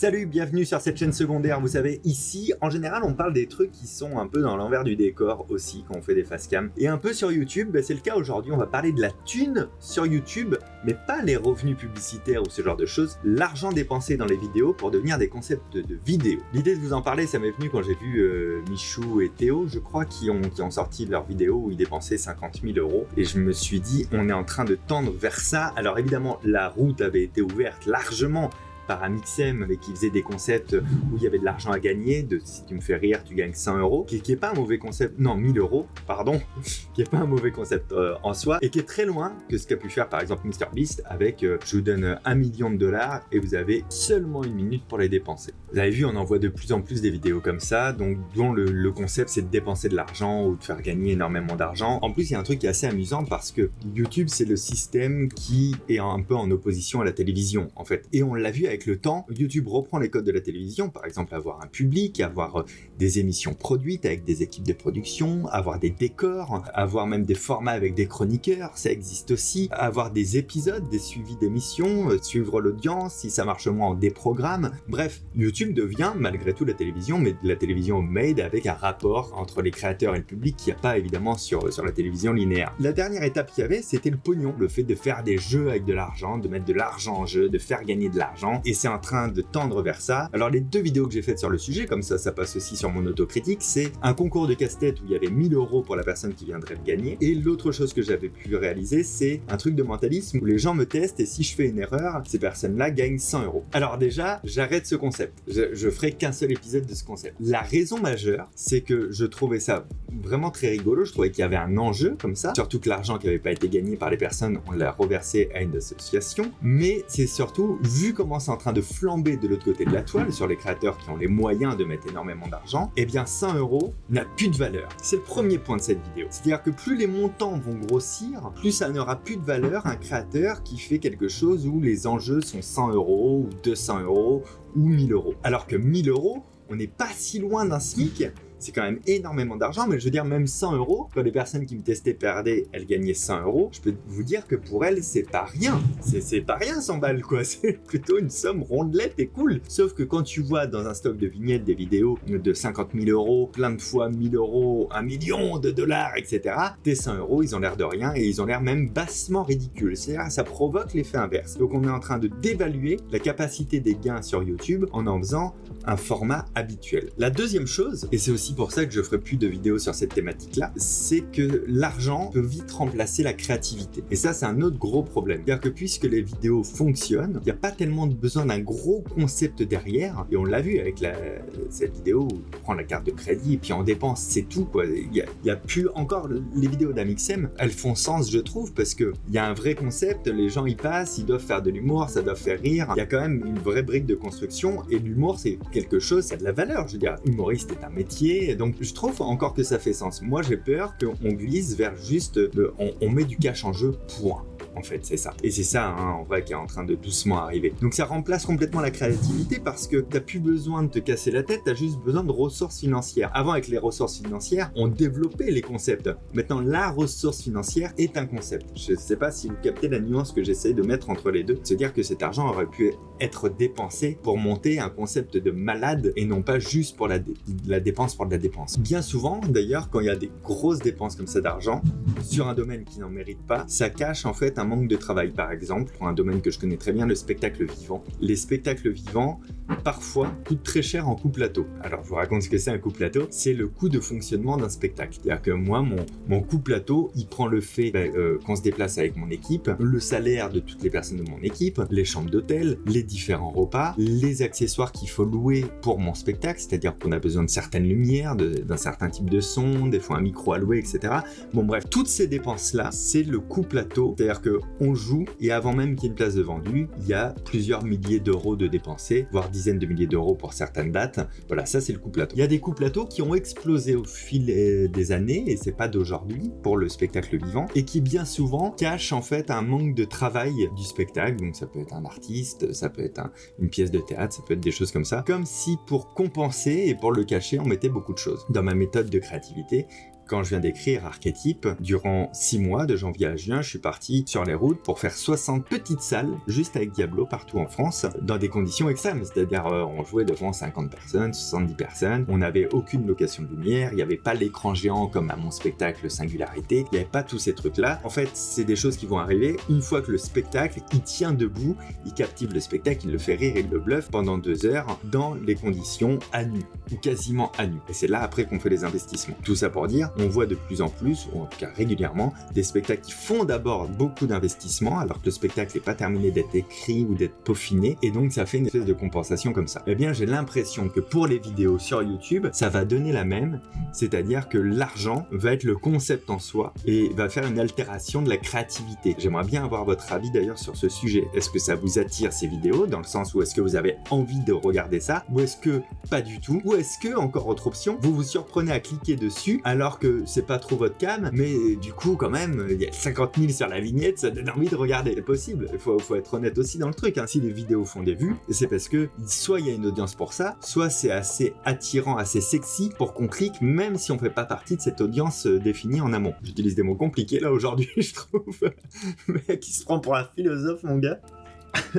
Salut, bienvenue sur cette chaîne secondaire. Vous savez, ici, en général, on parle des trucs qui sont un peu dans l'envers du décor aussi quand on fait des facecam. Et un peu sur YouTube, c'est le cas aujourd'hui. On va parler de la thune sur YouTube, mais pas les revenus publicitaires ou ce genre de choses. L'argent dépensé dans les vidéos pour devenir des concepts de vidéos. L'idée de vous en parler, ça m'est venu quand j'ai vu Michou et Théo, je crois, qui ont sorti leur vidéo où ils dépensaient 50 000 €. Et je me suis dit, on est en train de tendre vers ça. Alors évidemment, la route avait été ouverte largement par Amixem, mais qui faisait des concepts où il y avait de l'argent à gagner, de si tu me fais rire, tu gagnes 100 €, qui est pas un mauvais concept, non 1000 €, pardon, qui est pas un mauvais concept en soi, et qui est très loin que ce qu'a pu faire par exemple MrBeast avec je vous donne 1 million de dollars et vous avez seulement 1 minute pour les dépenser. Vous avez vu, on en voit de plus en plus des vidéos comme ça, donc dont le concept c'est de dépenser de l'argent ou de faire gagner énormément d'argent. En plus, il y a un truc qui est assez amusant parce que YouTube c'est le système qui est un peu en opposition à la télévision en fait, et on l'a vu avec le temps, YouTube reprend les codes de la télévision, par exemple avoir un public, avoir des émissions produites avec des équipes de production, avoir des décors, avoir même des formats avec des chroniqueurs, ça existe aussi, avoir des épisodes, des suivis d'émissions, suivre l'audience, si ça marche moins on déprogramme. Bref, YouTube devient malgré tout la télévision, mais de la télévision made avec un rapport entre les créateurs et le public qu'il n'y a pas évidemment sur la télévision linéaire. La dernière étape qu'il y avait, c'était le pognon, le fait de faire des jeux avec de l'argent, de mettre de l'argent en jeu, de faire gagner de l'argent, et c'est en train de tendre vers ça. Alors les 2 vidéos que j'ai faites sur le sujet, comme ça passe aussi sur mon autocritique, c'est un concours de casse-tête où il y avait 1000 € pour la personne qui viendrait le gagner, et l'autre chose que j'avais pu réaliser, c'est un truc de mentalisme où les gens me testent et si je fais une erreur, ces personnes-là gagnent 100 €. Alors déjà, j'arrête ce concept. Je ferai qu'un seul épisode de ce concept. La raison majeure, c'est que je trouvais ça vraiment très rigolo, je trouvais qu'il y avait un enjeu comme ça, surtout que l'argent qui n'avait pas été gagné par les personnes, on l'a reversé à une association, mais c'est surtout, vu comment c'est en train de flamber de l'autre côté de la toile, sur les créateurs qui ont les moyens de mettre énormément d'argent, eh bien 100 € n'a plus de valeur. C'est le premier point de cette vidéo. C'est-à-dire que plus les montants vont grossir, plus ça n'aura plus de valeur un créateur qui fait quelque chose où les enjeux sont 100 € ou 200 € ou 1000 €. Alors que 1000 €, on n'est pas si loin d'un SMIC. C'est quand même énormément d'argent, mais je veux dire même 100 €, quand les personnes qui me testaient perdaient, elles gagnaient 100 €, je peux vous dire que pour elles, c'est pas rien. C'est pas rien 100 balles quoi, c'est plutôt une somme rondelette et cool. Sauf que quand tu vois dans un stock de vignettes des vidéos de 50 000 €, plein de fois 1000 €, 1 million de dollars, etc., tes 100 €, ils ont l'air de rien et ils ont l'air même bassement ridicules. C'est-à-dire ça provoque l'effet inverse. Donc on est en train de dévaluer la capacité des gains sur YouTube en faisant un format habituel. La deuxième chose, et c'est aussi pour ça que je ferai plus de vidéos sur cette thématique-là, c'est que l'argent peut vite remplacer la créativité. Et ça, c'est un autre gros problème. C'est-à-dire que puisque les vidéos fonctionnent, il n'y a pas tellement besoin d'un gros concept derrière. Et on l'a vu avec cette vidéo où on prend la carte de crédit et puis on dépense, c'est tout, quoi. Il y a plus encore les vidéos d'Amixem, elles font sens, je trouve, parce que il y a un vrai concept, les gens y passent, ils doivent faire de l'humour, ça doit faire rire. Il y a quand même une vraie brique de construction et l'humour, c'est quelque chose, ça a de la valeur. Je veux dire, humoriste est un métier. Donc je trouve encore que ça fait sens. Moi j'ai peur qu'on glisse vers juste on met du cash en jeu, point. En fait, c'est ça. Et c'est ça, hein, en vrai, qui est en train de doucement arriver. Donc ça remplace complètement la créativité parce que t'as plus besoin de te casser la tête, t'as juste besoin de ressources financières. Avant, avec les ressources financières, on développait les concepts. Maintenant, la ressource financière est un concept. Je sais pas si vous captez la nuance que j'essaie de mettre entre les deux. Se dire que cet argent aurait pu être dépensé pour monter un concept de malade et non pas juste pour la dépense pour de la dépense. Bien souvent, d'ailleurs, quand il y a des grosses dépenses comme ça d'argent sur un domaine qui n'en mérite pas, ça cache en fait un manque de travail. Par exemple, pour un domaine que je connais très bien, le spectacle vivant. Les spectacles vivants, parfois, coûtent très cher en coût plateau. Alors, je vous raconte ce que c'est un coût plateau. C'est le coût de fonctionnement d'un spectacle. C'est-à-dire que moi, mon coût plateau, il prend le fait qu'on se déplace avec mon équipe, le salaire de toutes les personnes de mon équipe, les chambres d'hôtel, les différents repas, les accessoires qu'il faut louer pour mon spectacle, c'est-à-dire qu'on a besoin de certaines lumières, d'un certain type de son, des fois un micro à louer, etc. Bon bref, toutes ces dépenses-là, c'est le coût plateau. C'est-à-dire qu'on joue et avant même qu'il y ait une place de vendue, il y a plusieurs milliers d'euros de dépensés, voire dizaines de milliers d'euros pour certaines dates. Voilà, ça c'est le coût plateau. Il y a des coûts plateaux qui ont explosé au fil des années et c'est pas d'aujourd'hui pour le spectacle vivant et qui bien souvent cachent en fait un manque de travail du spectacle. Donc ça peut être un artiste, ça peut être une pièce de théâtre, ça peut être des choses comme ça. Comme si pour compenser et pour le cacher, on mettait beaucoup de choses. Dans ma méthode de créativité, quand je viens d'écrire Archétype, durant 6 mois, de janvier à juin, je suis parti sur les routes pour faire 60 petites salles, juste avec Diablo, partout en France, dans des conditions extrêmes, c'est-à-dire on jouait devant 50 personnes, 70 personnes, on n'avait aucune location de lumière, il n'y avait pas l'écran géant comme à mon spectacle Singularité, il n'y avait pas tous ces trucs-là. En fait, c'est des choses qui vont arriver une fois que le spectacle, il tient debout, il captive le spectacle, il le fait rire, il le bluffe pendant 2 heures dans les conditions à nu, ou quasiment à nu. Et c'est là après qu'on fait les investissements. Tout ça pour dire, on voit de plus en plus, ou en tout cas régulièrement, des spectacles qui font d'abord beaucoup d'investissements, alors que le spectacle n'est pas terminé d'être écrit ou d'être peaufiné, et donc ça fait une espèce de compensation comme ça. Eh bien, j'ai l'impression que pour les vidéos sur YouTube, ça va donner la même, c'est-à-dire que l'argent va être le concept en soi et va faire une altération de la créativité. J'aimerais bien avoir votre avis d'ailleurs sur ce sujet. Est-ce que ça vous attire ces vidéos, dans le sens où est-ce que vous avez envie de regarder ça, ou est-ce que pas du tout, ou est-ce que, encore autre option, vous vous surprenez à cliquer dessus alors que c'est pas trop votre cam, mais du coup quand même, il y a 50 000 sur la vignette, ça donne envie de regarder. C'est possible, il faut être honnête aussi dans le truc, hein. Si les vidéos font des vues, c'est parce que soit il y a une audience pour ça, soit c'est assez attirant, assez sexy pour qu'on clique, même si on fait pas partie de cette audience définie en amont. J'utilise des mots compliqués là aujourd'hui, je trouve. Le mec qui se prend pour un philosophe, mon gars.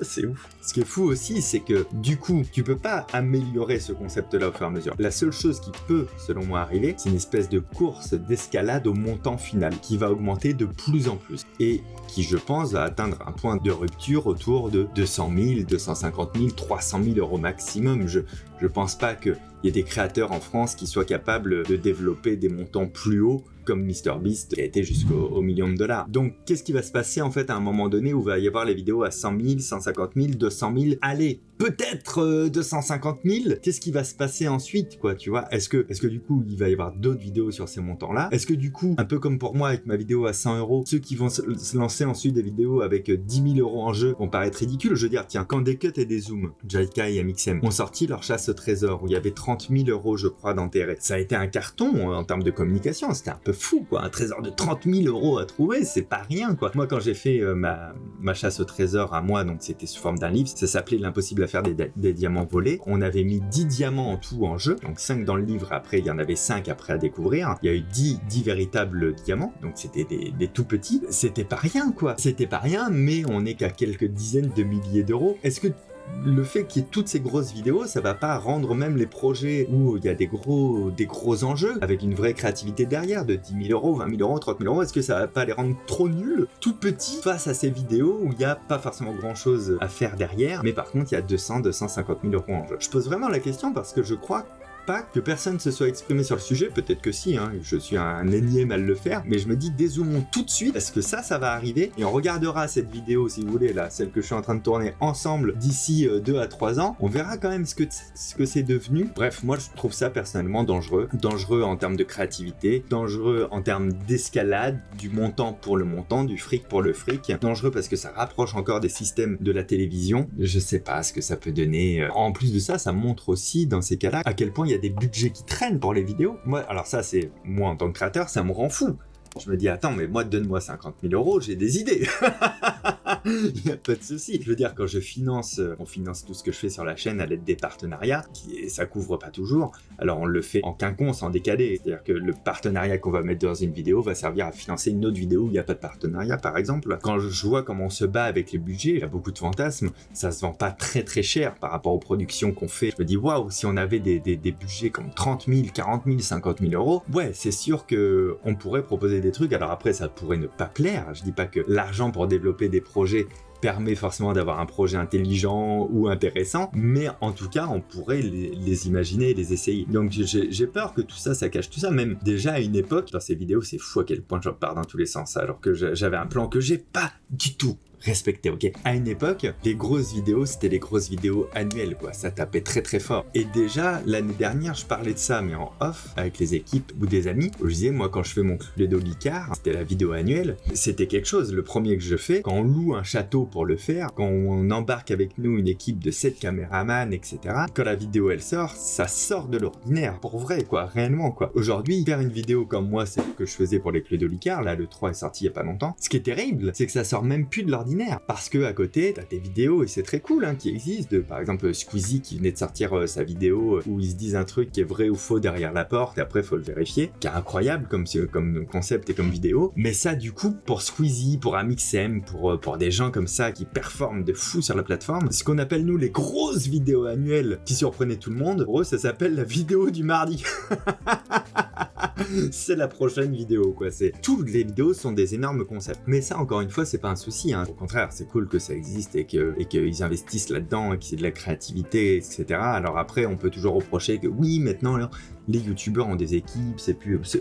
C'est ouf. Ce qui est fou aussi, c'est que du coup, tu peux pas améliorer ce concept-là au fur et à mesure. La seule chose qui peut, selon moi, arriver, c'est une espèce de course d'escalade au montant final qui va augmenter de plus en plus et qui, je pense, va atteindre un point de rupture autour de 200 000, 250 000, 300 000 euros maximum. Je pense pas qu'il y ait des créateurs en France qui soient capables de développer des montants plus hauts comme MrBeast qui a été jusqu'au million de dollars. Donc qu'est-ce qui va se passer en fait à un moment donné où il va y avoir les vidéos à 100 000, 150 000, 200 000, allez, peut-être 250 000, qu'est-ce qui va se passer ensuite, quoi, tu vois? Est-ce que du coup il va y avoir d'autres vidéos sur ces montants-là? Est-ce que du coup, un peu comme pour moi avec ma vidéo à 100 euros, ceux qui vont se lancer ensuite des vidéos avec 10 000 euros en jeu vont paraître ridicules? Je veux dire, tiens, quand Descut et des Zooms, Jaika et MXM ont sorti leur chasse au trésor où il y avait 30 000 euros, je crois, d'intérêt, ça a été un carton en termes de communication, c'était un peu fou, quoi. Un trésor de 30 000 euros à trouver, c'est pas rien, quoi. Moi, quand j'ai fait ma chasse au trésor à moi, donc c'était sous forme d'un livre, ça s'appelait L'impossible à faire des diamants volés. On avait mis 10 diamants en tout en jeu, donc 5 dans le livre, après il y en avait 5 après à découvrir. Il y a eu 10 véritables diamants, donc c'était des tout petits. C'était pas rien, quoi. C'était pas rien, mais on est qu'à quelques dizaines de milliers d'euros. Est-ce que le fait qu'il y ait toutes ces grosses vidéos, ça va pas rendre même les projets où il y a des gros enjeux, avec une vraie créativité derrière, de 10 000 euros, 20 000 euros, 30 000 euros, est-ce que ça va pas les rendre trop nuls, tout petits, face à ces vidéos où il y a pas forcément grand chose à faire derrière, mais par contre il y a 200, 250 000 euros en jeu? Je pose vraiment la question parce que je crois pas que personne se soit exprimé sur le sujet, peut-être que si, hein, je suis un énième à le faire, mais je me dis dézoomons tout de suite parce que ça va arriver et on regardera cette vidéo, si vous voulez, là, celle que je suis en train de tourner ensemble d'ici 2 à 3 ans, on verra quand même ce que c'est devenu. Bref, moi je trouve ça personnellement dangereux en termes de créativité, dangereux en termes d'escalade, du montant pour le montant, du fric pour le fric, dangereux parce que ça rapproche encore des systèmes de la télévision, je sais pas ce que ça peut donner. En plus de ça, ça montre aussi dans ces cas-là à quel point il y a des budgets qui traînent pour les vidéos. Moi, alors ça, c'est moi en tant que créateur, ça me rend fou. Je me dis, attends, mais moi, donne-moi 50 000 euros, j'ai des idées. Il n'y a pas de souci. Je veux dire, quand on finance tout ce que je fais sur la chaîne à l'aide des partenariats, ça couvre pas toujours. Alors, on le fait en quinconce, en décalé. C'est-à-dire que le partenariat qu'on va mettre dans une vidéo va servir à financer une autre vidéo où il n'y a pas de partenariat, par exemple. Quand je vois comment on se bat avec les budgets, il y a beaucoup de fantasmes. Ça se vend pas très très cher par rapport aux productions qu'on fait. Je me dis, waouh, si on avait des budgets comme 30 000, 40 000, 50 000 euros, ouais, c'est sûr qu'on pourrait proposer des trucs. Alors après, ça pourrait ne pas plaire. Je dis pas que l'argent pour développer des projets permet forcément d'avoir un projet intelligent ou intéressant, mais en tout cas, on pourrait les imaginer et les essayer. Donc j'ai peur que tout ça, ça cache tout ça. Même déjà à une époque, dans ces vidéos, c'est fou à quel point je pars dans tous les sens, alors que j'avais un plan que j'ai pas du tout respecté, ok. À une époque, les grosses vidéos, c'était les grosses vidéos annuelles, quoi. Ça tapait très très fort. Et déjà, l'année dernière, je parlais de ça, mais en off, avec les équipes ou des amis, où je disais, moi, quand je fais mon Cluedo Licard, c'était la vidéo annuelle, c'était quelque chose. Le premier que je fais, quand on loue un château pour le faire, quand on embarque avec nous une équipe de 7 caméramans, etc., quand la vidéo, elle sort, ça sort de l'ordinaire, pour vrai, quoi, réellement, quoi. Aujourd'hui, faire une vidéo comme moi, c'est ce que je faisais pour les Cluedo Licard, là, le 3 est sorti il y a pas longtemps, ce qui est terrible, c'est que ça sort même plus de l'ordinaire. extraordinaire. Parce que à côté, t'as des vidéos, et c'est très cool, hein, qui existent. Par exemple, Squeezie qui venait de sortir sa vidéo où ils se disent un truc qui est vrai ou faux derrière la porte, et après faut le vérifier, qui est incroyable comme concept et comme vidéo. Mais ça, du coup, pour Squeezie, pour Amixem, pour des gens comme ça qui performent de fou sur la plateforme, ce qu'on appelle nous les grosses vidéos annuelles qui surprenaient tout le monde, pour eux ça s'appelle la vidéo du mardi. C'est la prochaine vidéo, quoi. Toutes les vidéos sont des énormes concepts. Mais ça, encore une fois, c'est pas un souci, hein. Au contraire, c'est cool que ça existe et qu'ils investissent là-dedans, et qu'il y ait de la créativité, etc. Alors après, on peut toujours reprocher que oui, maintenant, les youtubeurs ont des équipes, c'est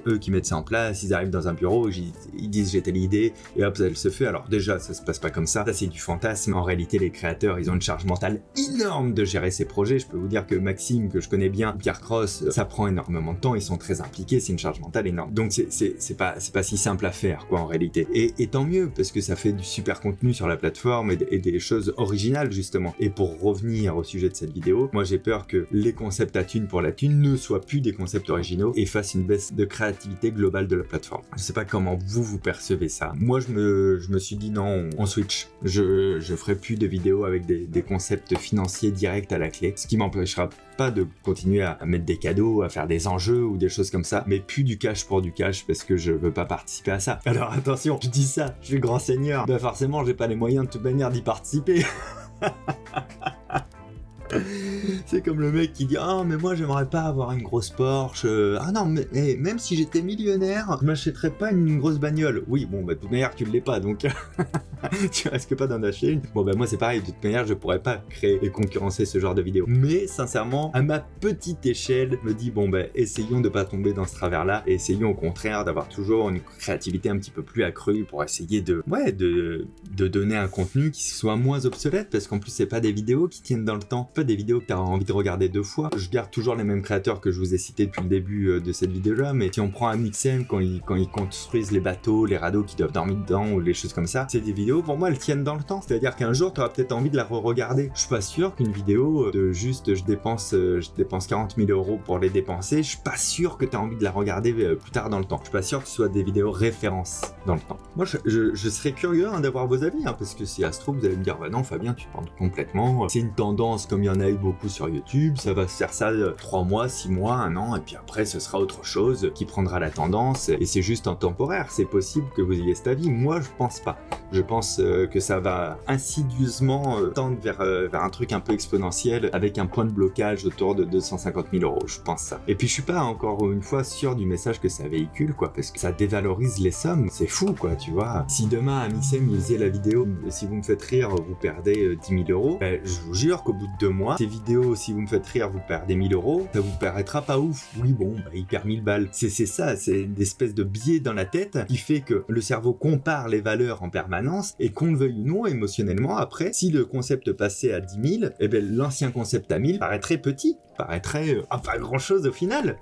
eux qui mettent ça en place, ils arrivent dans un bureau, ils disent j'ai telle idée, et hop, elle se fait. Alors déjà, ça se passe pas comme ça c'est du fantasme. En réalité, les créateurs, ils ont une charge mentale énorme de gérer ces projets. Je peux vous dire que Maxime, que je connais bien, Pierre Cross, ça prend énormément de temps, ils sont très impliqués, c'est une charge mentale énorme. Donc c'est pas si simple à faire, quoi, en réalité. Et tant mieux, parce que ça fait du super contenu sur la plateforme et des choses originales, justement. Et pour revenir au sujet de cette vidéo, moi j'ai peur que les concepts à thune pour la thune ne soient plus des concepts originaux et fassent une baisse de créativité globale de la plateforme. Je sais pas comment vous percevez ça. Moi je me suis dit non, on switch. Je ferai plus de vidéos avec des concepts financiers directs à la clé, ce qui m'empêchera pas de continuer à mettre des cadeaux, à faire des enjeux ou des choses comme ça, mais plus du cash pour du cash, parce que je veux pas participer à ça. Alors attention, je dis ça, je suis grand seigneur, bah forcément j'ai pas les moyens de toute manière d'y participer. C'est comme le mec qui dit ah mais moi j'aimerais pas avoir une grosse Porsche, ah non mais même si j'étais millionnaire je m'achèterais pas une grosse bagnole. Oui bon bah de toute manière tu l'es pas donc tu risques pas d'en acheter une. Bon bah moi c'est pareil, de toute manière je pourrais pas créer et concurrencer ce genre de vidéo, mais sincèrement à ma petite échelle je me dis bon bah essayons de pas tomber dans ce travers là et essayons au contraire d'avoir toujours une créativité un petit peu plus accrue pour essayer de donner un contenu qui soit moins obsolète, parce qu'en plus c'est pas des vidéos qui tiennent dans le temps, pas des vidéos que tu as envie de regarder 2 fois. Je garde toujours les mêmes créateurs que je vous ai cités depuis le début de cette vidéo là, mais si on prend Amixem quand ils construisent les bateaux, les radeaux qui doivent dormir dedans ou les choses comme ça, c'est des vidéos pour moi elles tiennent dans le temps, c'est à dire qu'un jour tu auras peut-être envie de la re-regarder. Je suis pas sûr qu'une vidéo de juste je dépense 40 000 € pour les dépenser, je suis pas sûr que tu as envie de la regarder plus tard dans le temps. Je suis pas sûr que ce soit des vidéos références dans le temps. Moi je serais curieux d'avoir vos avis, parce que si ça se trouve vous allez me dire bah non Fabien tu te plantes complètement, c'est une tendance comme il y en a eu beaucoup sur YouTube, ça va se faire ça 3 mois, 6 mois, 1 an, et puis après ce sera autre chose qui prendra la tendance, et c'est juste en temporaire. C'est possible que vous ayez cet avis, moi je pense pas. Je pense que ça va insidieusement tendre vers un truc un peu exponentiel, avec un point de blocage autour de 250 000 €, je pense ça. Et puis je suis pas encore une fois sûr du message que ça véhicule, quoi, parce que ça dévalorise les sommes, c'est fou, quoi, tu vois. Si demain Amixem il faisait la vidéo si vous me faites rire vous perdez 10 000 €, ben, je vous jure qu'au bout de 2 mois, ces vidéos si vous me faites rire vous perdez 1000 €, ça vous paraîtra pas ouf. Oui bon, bah, il perd 1000 balles. C'est ça, c'est une espèce de biais dans la tête qui fait que le cerveau compare les valeurs en permanence, et qu'on le veuille ou non émotionnellement, après, si le concept passait à 10 000, eh ben, l'ancien concept à 1000 paraîtrait petit, paraîtrait pas grand chose au final.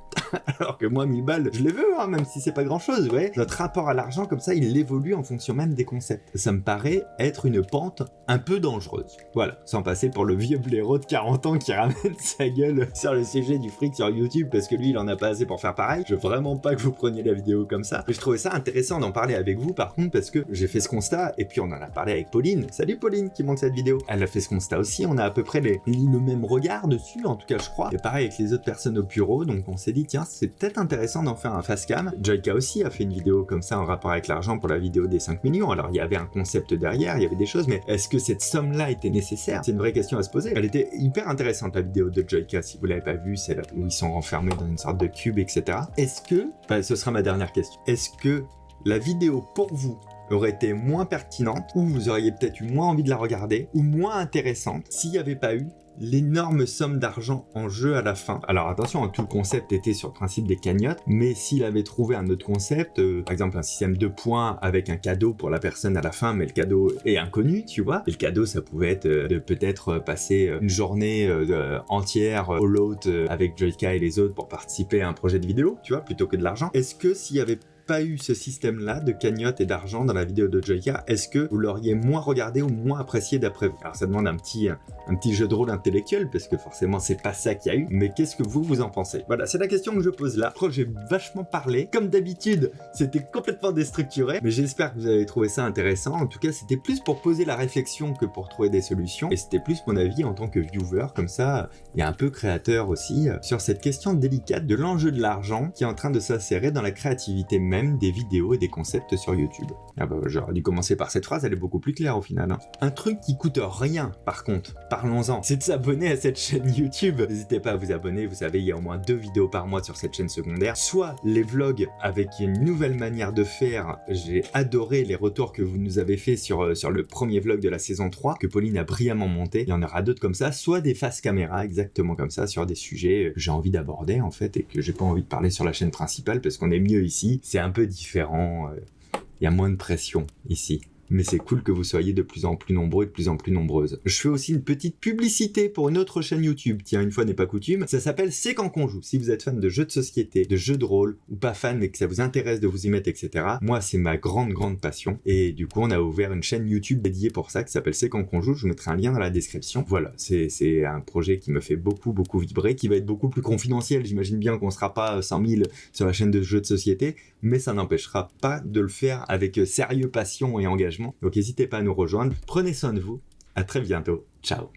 Alors que moi 1000 balles je les veux, même si c'est pas grand chose, ouais. Notre rapport à l'argent comme ça il évolue en fonction même des concepts. Ça me paraît être une pente un peu dangereuse. Voilà, sans passer pour le vieux blaireau de 40 ans qui ramène sa gueule sur le sujet du fric sur YouTube parce que lui il en a pas assez pour faire pareil. Je veux vraiment pas que vous preniez la vidéo comme ça. Mais je trouvais ça intéressant d'en parler avec vous par contre, parce que j'ai fait ce constat, et puis on en a parlé avec Pauline. Salut Pauline qui monte cette vidéo. Elle a fait ce constat aussi, on a à peu près le même regard dessus, en tout cas je crois. Et pareil avec les autres personnes au bureau, donc on s'est dit tiens c'est peut-être intéressant d'en faire un face cam. Joyka aussi a fait une vidéo comme ça en rapport avec l'argent pour la vidéo des 5 millions. Alors il y avait un concept derrière, il y avait des choses, mais est-ce que cette somme-là était nécessaire? C'est une vraie question à se poser. Elle était hyper intéressante la vidéo de Joyka, si vous l'avez pas vue, c'est là où ils sont enfermés dans une sorte de cube, etc. Est-ce que, ce sera ma dernière question, est-ce que la vidéo pour vous aurait été moins pertinente, ou vous auriez peut-être eu moins envie de la regarder, ou moins intéressante, s'il n'y avait pas eu l'énorme somme d'argent en jeu à la fin? Alors attention, tout le concept était sur le principe des cagnottes, mais s'il avait trouvé un autre concept, par exemple un système de points avec un cadeau pour la personne à la fin, mais le cadeau est inconnu, tu vois, et le cadeau ça pouvait être de peut-être passer une journée entière au lot avec Joyka et les autres pour participer à un projet de vidéo, tu vois, plutôt que de l'argent. Est-ce que s'il y avait pas eu ce système-là de cagnotte et d'argent dans la vidéo de Joyka, est-ce que vous l'auriez moins regardé ou moins apprécié d'après vous? Alors ça demande un petit jeu de rôle intellectuel, parce que forcément c'est pas ça qu'il y a eu, mais qu'est-ce que vous en pensez? Voilà, c'est la question que je pose là. Je crois que j'ai vachement parlé. Comme d'habitude, c'était complètement déstructuré, mais j'espère que vous avez trouvé ça intéressant. En tout cas, c'était plus pour poser la réflexion que pour trouver des solutions, et c'était plus mon avis en tant que viewer, comme ça, et un peu créateur aussi, sur cette question délicate de l'enjeu de l'argent qui est en train de s'insérer dans la créativité même des vidéos et des concepts sur YouTube. Ah bah, j'aurais dû commencer par cette phrase, elle est beaucoup plus claire au final. Hein. Un truc qui coûte rien, par contre, parlons-en, c'est de s'abonner à cette chaîne YouTube. N'hésitez pas à vous abonner, vous savez, il y a au moins 2 vidéos par mois sur cette chaîne secondaire. Soit les vlogs avec une nouvelle manière de faire, j'ai adoré les retours que vous nous avez fait sur le premier vlog de la saison 3, que Pauline a brillamment monté, il y en aura d'autres comme ça, soit des face caméra exactement comme ça, sur des sujets que j'ai envie d'aborder en fait, et que j'ai pas envie de parler sur la chaîne principale, parce qu'on est mieux ici, c'est un peu différent, il y a moins de pression ici. Mais c'est cool que vous soyez de plus en plus nombreux et de plus en plus nombreuses. Je fais aussi une petite publicité pour une autre chaîne YouTube, tiens, une fois n'est pas coutume, ça s'appelle C'est quand qu'on joue. Si vous êtes fan de jeux de société, de jeux de rôle, ou pas fan mais que ça vous intéresse de vous y mettre, etc. Moi, c'est ma grande passion. Et du coup, on a ouvert une chaîne YouTube dédiée pour ça, qui s'appelle C'est quand qu'on joue, je vous mettrai un lien dans la description. Voilà, c'est un projet qui me fait beaucoup vibrer, qui va être beaucoup plus confidentiel. J'imagine bien qu'on sera pas 100 000 sur la chaîne de jeux de société, mais ça n'empêchera pas de le faire avec sérieux, passion et engagement. Donc n'hésitez pas à nous rejoindre. Prenez soin de vous. À très bientôt. Ciao.